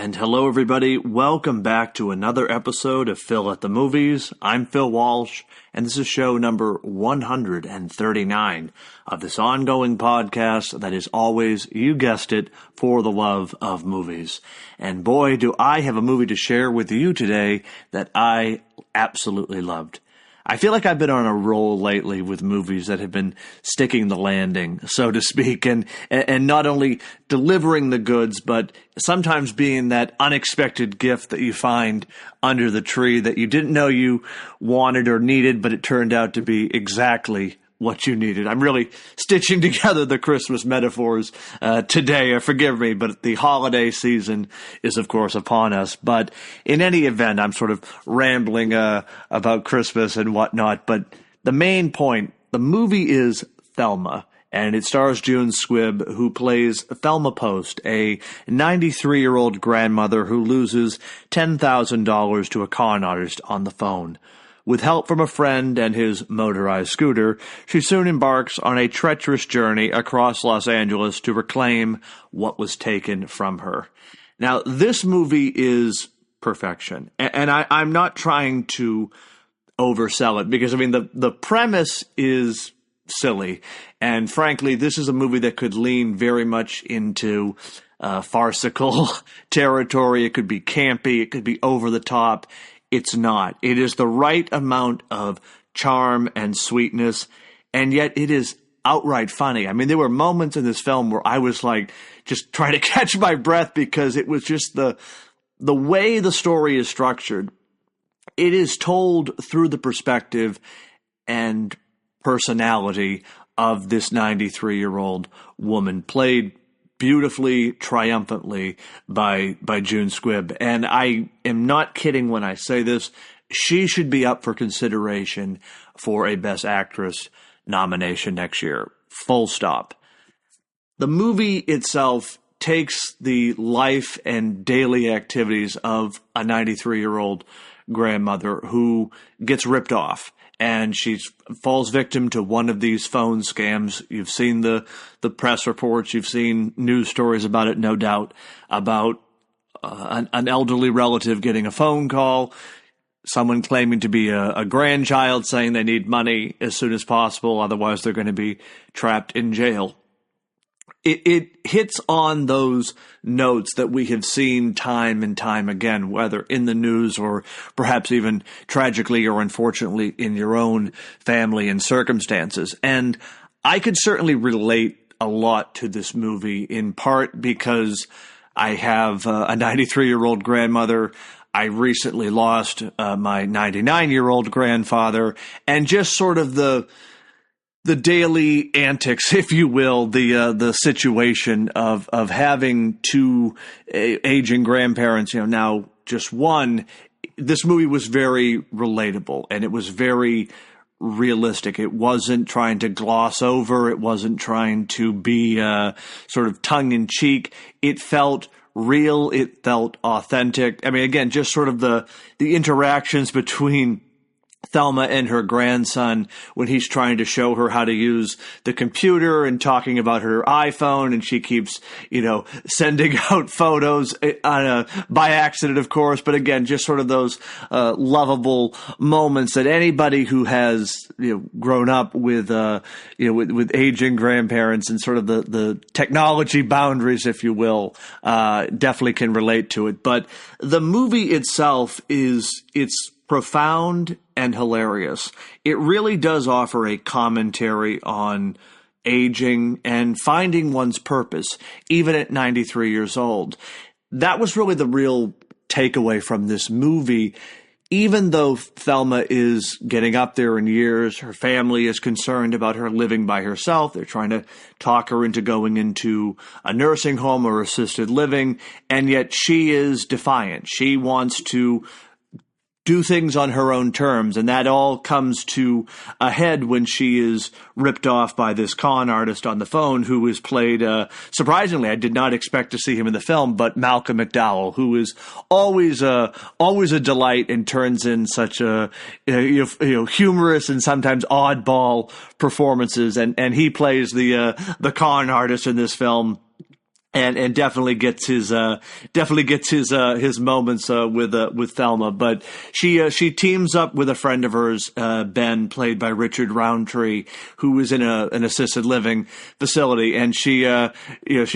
And hello, everybody. Welcome back to another episode of Phil at the Movies. I'm Phil Walsh, and this is show number 139 of this ongoing podcast that is always, you guessed it, for the love of movies. And boy, do I have a movie to share with you today that I absolutely loved. I feel like I've been on a roll lately with movies that have been sticking the landing, so to speak, and not only delivering the goods, but sometimes being that unexpected gift that you find under the tree that you didn't know you wanted or needed, but it turned out to be exactly what you needed. I'm really stitching together the Christmas metaphors today. Forgive me, but the holiday season is, of course, upon us. But in any event, I'm sort of rambling about Christmas and whatnot. But the main point, the movie is Thelma. And it stars June Squibb, who plays Thelma Post, a 93-year-old grandmother who loses $10,000 to a con artist on the phone. With help from a friend and his motorized scooter, she soon embarks on a treacherous journey across Los Angeles to reclaim what was taken from her. Now, this movie is perfection, and I'm not trying to oversell it, because, I mean, the premise is silly, and frankly, this is a movie that could lean very much into farcical territory. It could be campy, it could be over the top. It's not. It is the right amount of charm and sweetness, and yet it is outright funny. I mean, there were moments in this film where I was like just trying to catch my breath, because it was just the way the story is structured. It is told through the perspective and personality of this 93-year-old woman, played beautifully, triumphantly by June Squibb. And I am not kidding when I say this. She should be up for consideration for a Best Actress nomination next year. Full stop. The movie itself takes the life and daily activities of a 93-year-old grandmother who gets ripped off. And she falls victim to one of these phone scams. You've seen the press reports. You've seen news stories about it, no doubt, about an elderly relative getting a phone call, someone claiming to be a grandchild saying they need money as soon as possible, otherwise they're going to be trapped in jail. It hits on those notes that we have seen time and time again, whether in the news or perhaps even tragically or unfortunately in your own family and circumstances. And I could certainly relate a lot to this movie, in part because I have a 93-year-old grandmother. I recently lost my 99-year-old grandfather, and just sort of the daily antics, if you will, the situation of having two aging grandparents, now just one. This movie was very relatable, and it was very realistic. It wasn't trying to gloss over. It wasn't trying to be sort of tongue-in-cheek. It felt real. It felt authentic. I mean, again, just sort of the interactions between Thelma and her grandson when he's trying to show her how to use the computer and talking about her iPhone, and she keeps, sending out photos by accident, of course. But again, just sort of those lovable moments that anybody who has grown up with with aging grandparents and sort of the technology boundaries, if you will, definitely can relate to it. But the movie itself it's profound and hilarious. It really does offer a commentary on aging and finding one's purpose, even at 93 years old. That was really the real takeaway from this movie. Even though Thelma is getting up there in years, her family is concerned about her living by herself. They're trying to talk her into going into a nursing home or assisted living, and yet she is defiant. She wants to do things on her own terms, and that all comes to a head when she is ripped off by this con artist on the phone, who is played, surprisingly, I did not expect to see him in the film, but Malcolm McDowell, who is always a delight and turns in such a humorous and sometimes oddball performances, and he plays the con artist in this film and definitely gets his moments with Thelma. But she teams up with a friend of hers, Ben, played by Richard Roundtree, who is in an assisted living facility, and she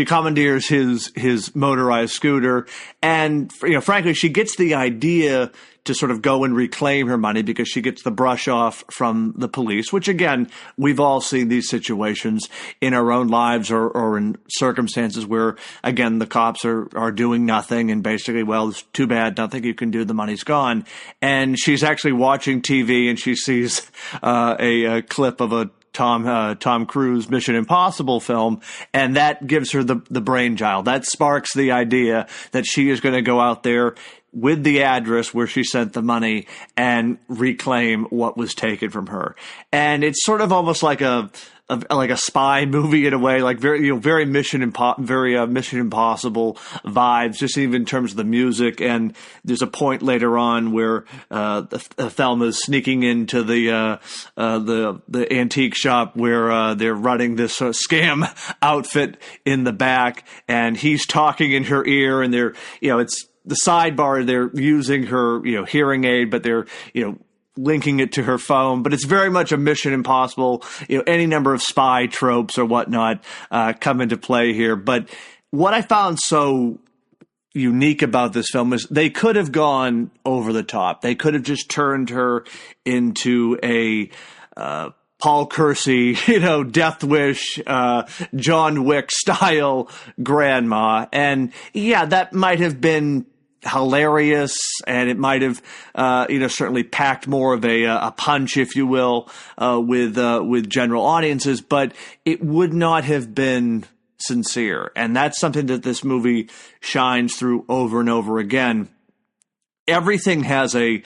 commandeers his motorized scooter, and frankly she gets the idea to sort of go and reclaim her money because she gets the brush off from the police, which again, we've all seen these situations in our own lives or in circumstances where, again, the cops are doing nothing and basically, well, it's too bad, nothing you can do, the money's gone. And she's actually watching TV and she sees a clip of a Tom Cruise Mission Impossible film, and that gives her the brainchild. That sparks the idea that she is going to go out there with the address where she sent the money and reclaim what was taken from her. And it's sort of almost like a spy movie in a way, like very Mission Impossible vibes, just even in terms of the music. And there's a point later on where Thelma's sneaking into the antique shop where they're running this scam outfit in the back, and he's talking in her ear, and it's the sidebar, they're using her, hearing aid, but they're, linking it to her phone. But it's very much a Mission Impossible, any number of spy tropes or whatnot come into play here. But what I found so unique about this film is they could have gone over the top. They could have just turned her into a Paul Kersey, Death Wish, John Wick style grandma. And yeah, that might have been hilarious, and it might have, certainly packed more of a punch, if you will, with general audiences, but it would not have been sincere. And that's something that this movie shines through over and over again. Everything has a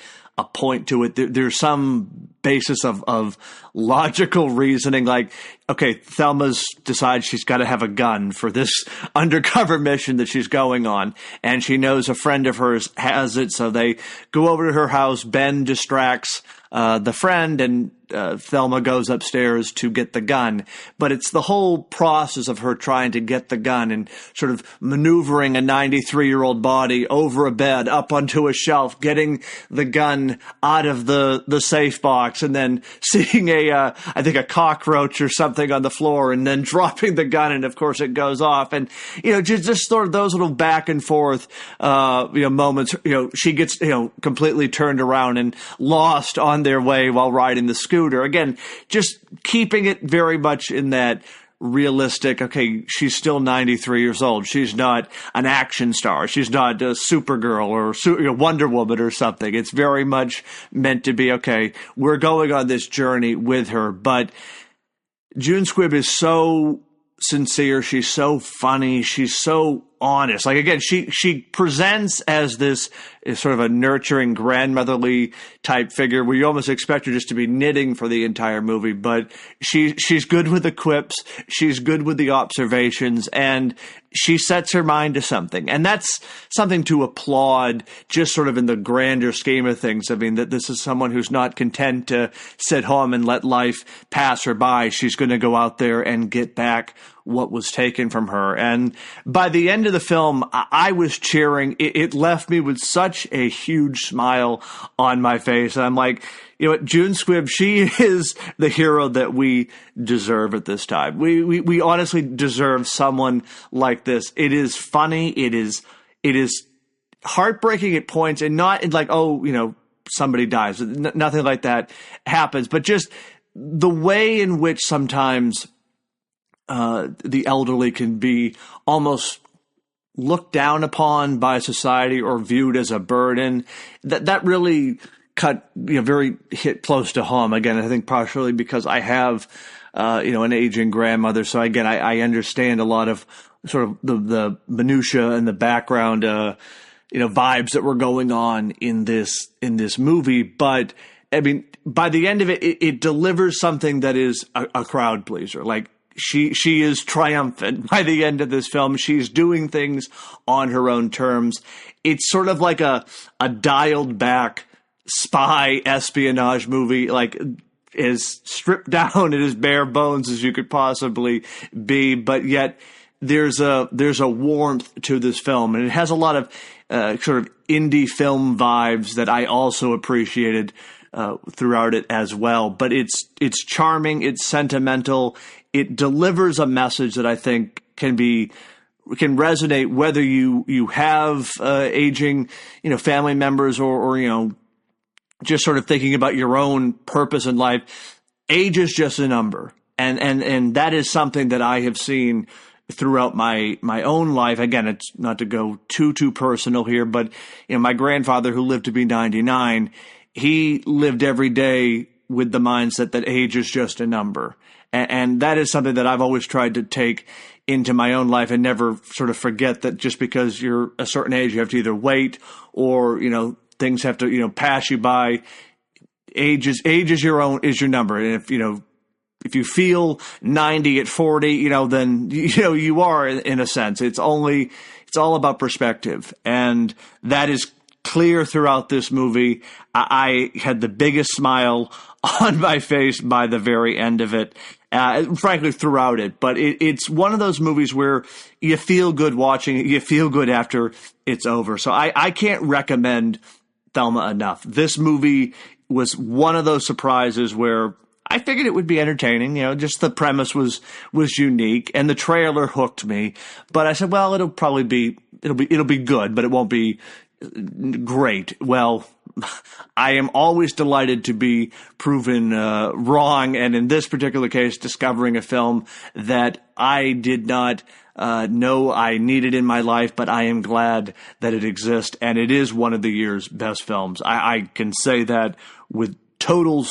point to it. There's some basis of logical reasoning, like, okay, Thelma's decides she's got to have a gun for this undercover mission that she's going on, and she knows a friend of hers has it, so they go over to her house. Ben distracts the friend, and Thelma goes upstairs to get the gun. But it's the whole process of her trying to get the gun and sort of maneuvering a 93-year-old body over a bed, up onto a shelf, getting the gun out of the safe box, and then seeing I think a cockroach or something on the floor, and then dropping the gun, and of course it goes off. And, just sort of those little back and forth, moments, she gets, completely turned around and lost on their way while riding the scooter. Again, just keeping it very much in that realistic, okay, she's still 93 years old. She's not an action star. She's not a Supergirl or Wonder Woman or something. It's very much meant to be, okay, we're going on this journey with her. But June Squibb is so sincere. She's so funny. She's so honest. Like, again, she presents as this sort of a nurturing, grandmotherly type figure where you almost expect her just to be knitting for the entire movie. But she's good with the quips. She's good with the observations, and she sets her mind to something. And that's something to applaud, just sort of in the grander scheme of things. I mean, that this is someone who's not content to sit home and let life pass her by. She's going to go out there and get back what was taken from her. And by the end of the film, I was cheering. It left me with such a huge smile on my face. And I'm like, what, June Squibb, she is the hero that we deserve at this time. We honestly deserve someone like this. It is funny. It is heartbreaking at points, and not like, somebody dies. Nothing like that happens. But just the way in which sometimes the elderly can be almost looked down upon by society or viewed as a burden, that really hit close to home. Again, I think partially because I have, an aging grandmother. So again, I understand a lot of sort of the minutia and the background, vibes that were going on in this movie. But I mean, by the end of it, it delivers something that is a crowd pleaser. Like, she is triumphant by the end of this film. She's doing things on her own terms. It's sort of like a dialed back spy espionage movie, like as stripped down and as bare bones as you could possibly be, but yet there's a warmth to this film, and it has a lot of sort of indie film vibes that I also appreciated throughout it as well. But it's charming, it's sentimental, it delivers a message that I think can resonate whether you have aging family members or just sort of thinking about your own purpose in life. Age is just a number, and that is something that I have seen throughout my own life. Again, it's not to go too personal here, but my grandfather, who lived to be 99, he lived every day with the mindset that age is just a number. And that is something that I've always tried to take into my own life and never sort of forget that just because you're a certain age, you have to either wait or, things have to, pass you by. Age is your number. And if you feel 90 at 40, then, you are in a sense. It's all about perspective. And that is clear throughout this movie. I had the biggest smile on my face by the very end of it. Frankly, throughout it. But it's one of those movies where you feel good watching it. You feel good after it's over. So I can't recommend Thelma enough. This movie was one of those surprises where I figured it would be entertaining. Just the premise was unique, and the trailer hooked me. But I said, well, it'll be good, but it won't be great. Well, I am always delighted to be proven wrong, and in this particular case, discovering a film that I did not know I needed in my life, but I am glad that it exists, and it is one of the year's best films. I can say that with total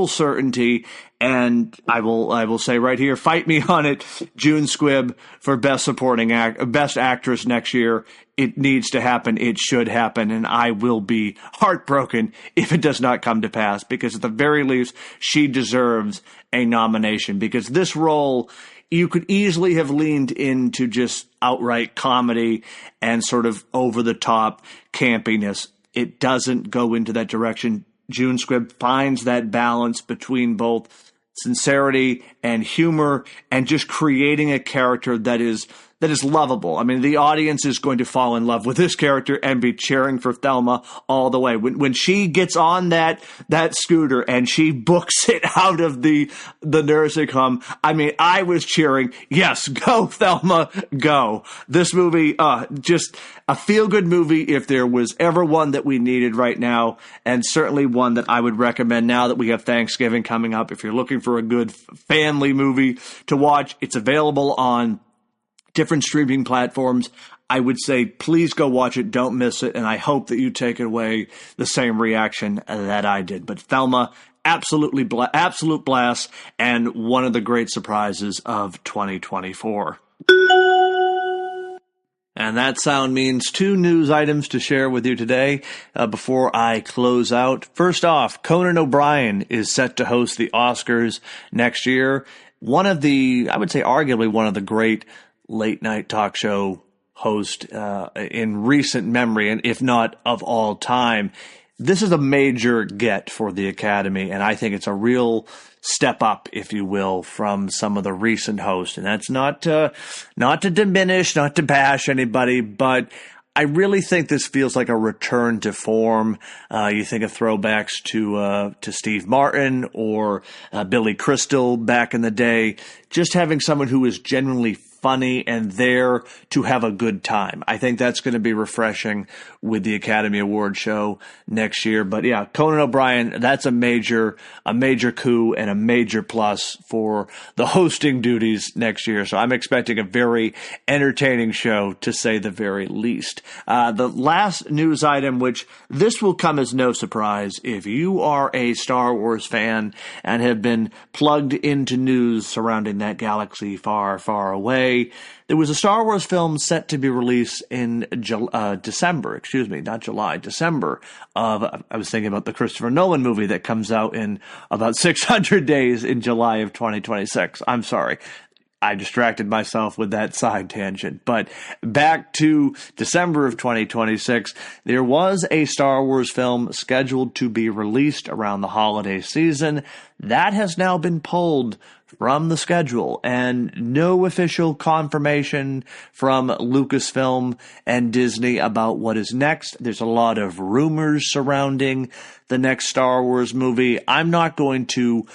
certainty, and I will say right here, fight me on it, June Squibb for best actress next year. It needs to happen. It should happen, and I will be heartbroken if it does not come to pass, because at the very least, she deserves a nomination, because this role, you could easily have leaned into just outright comedy and sort of over-the-top campiness. It doesn't go into that direction. June Squibb finds that balance between both sincerity and humor and just creating a character that is lovable. I mean, the audience is going to fall in love with this character and be cheering for Thelma all the way. When she gets on that scooter and she books it out of the nursing home, I mean, I was cheering, yes, go Thelma, go. This movie, just a feel-good movie if there was ever one that we needed right now, and certainly one that I would recommend now that we have Thanksgiving coming up. If you're looking for a good family movie to watch, it's available on different streaming platforms. I would say please go watch it. Don't miss it. And I hope that you take away the same reaction that I did. But Thelma, absolute blast, and one of the great surprises of 2024. And that sound means two news items to share with you today before I close out. First off, Conan O'Brien is set to host the Oscars next year. I would say arguably one of the great late-night talk show host in recent memory, and if not of all time. This is a major get for the Academy, and I think it's a real step up, if you will, from some of the recent hosts. And that's not to diminish, not to bash anybody, but I really think this feels like a return to form. You think of throwbacks to Steve Martin or Billy Crystal back in the day. Just having someone who is genuinely funny and there to have a good time. I think that's going to be refreshing with the Academy Award show next year. But yeah, Conan O'Brien, that's a major coup and a major plus for the hosting duties next year. So I'm expecting a very entertaining show, to say the very least. The last news item, which this will come as no surprise if you are a Star Wars fan and have been plugged into news surrounding that galaxy far, far away. There was a Star Wars film set to be released in December. I was thinking about the Christopher Nolan movie that comes out in about 600 days in July of 2026. I'm sorry. I distracted myself with that side tangent. But back to December of 2026, there was a Star Wars film scheduled to be released around the holiday season. That has now been pulled from the schedule, and no official confirmation from Lucasfilm and Disney about what is next. There's a lot of rumors surrounding the next Star Wars movie. I'm not going to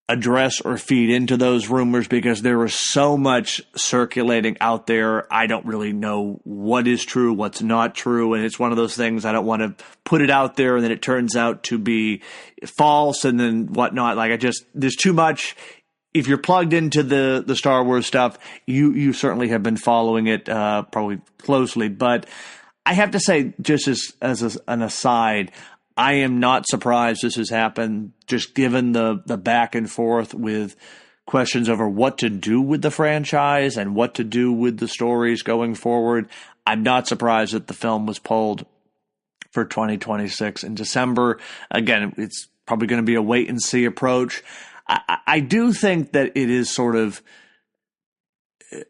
address or feed into those rumors because there is so much circulating out there. I don't really know what is true, what's not true, and it's one of those things I don't want to put it out there and then it turns out to be false and then whatnot. There's too much. If you're plugged into the Star Wars stuff, you certainly have been following it probably closely. But I have to say, just as an aside, I am not surprised this has happened, just given the back and forth with questions over what to do with the franchise and what to do with the stories going forward. I'm not surprised that the film was pulled for 2026 in December. Again, it's probably going to be a wait-and-see approach. I do think that it is sort of,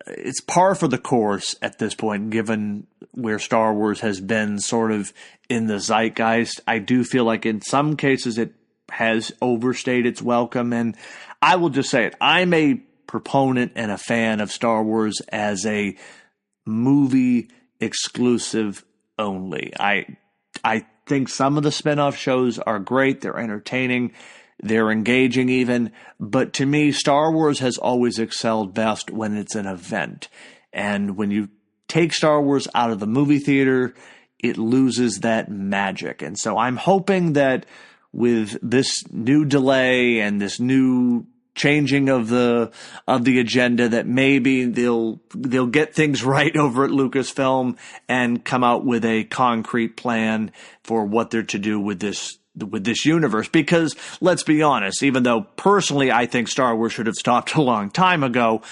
it's par for the course at this point, given where Star Wars has been sort of in the zeitgeist. I do feel like in some cases it has overstayed its welcome, and I will just say it. I'm a proponent and a fan of Star Wars as a movie exclusive only. I think some of the spin-off shows are great. They're entertaining. They're engaging even, but to me, Star Wars has always excelled best when it's an event. And when you take Star Wars out of the movie theater, it loses that magic. And so I'm hoping that with this new delay and this new changing of the agenda, that maybe they'll get things right over at Lucasfilm and come out with a concrete plan for what they're to do with this universe. Because let's be honest, even though personally I think Star Wars should have stopped a long time ago,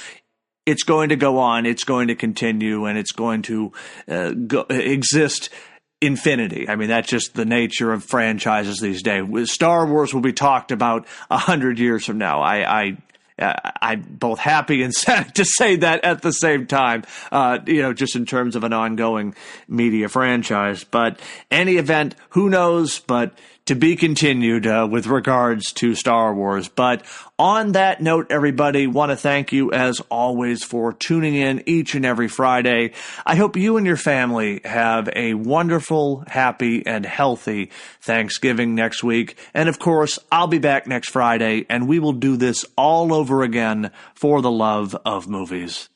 it's going to go on, it's going to continue, and it's going to exist infinity. I mean, that's just the nature of franchises these days. Star Wars will be talked about 100 years from now. I'm both happy and sad to say that at the same time, just in terms of an ongoing media franchise. But any event, who knows, but to be continued with regards to Star Wars. But on that note, everybody, want to thank you as always for tuning in each and every Friday. I hope you and your family have a wonderful, happy, and healthy Thanksgiving next week. And of course, I'll be back next Friday, and we will do this all over again for the love of movies.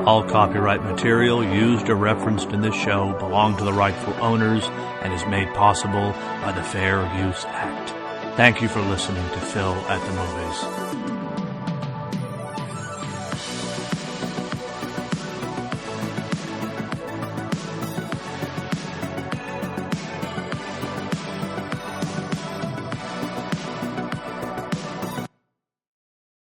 All copyright material used or referenced in this show belong to the rightful owners and is made possible by the Fair Use Act. Thank you for listening to Phil at the Movies.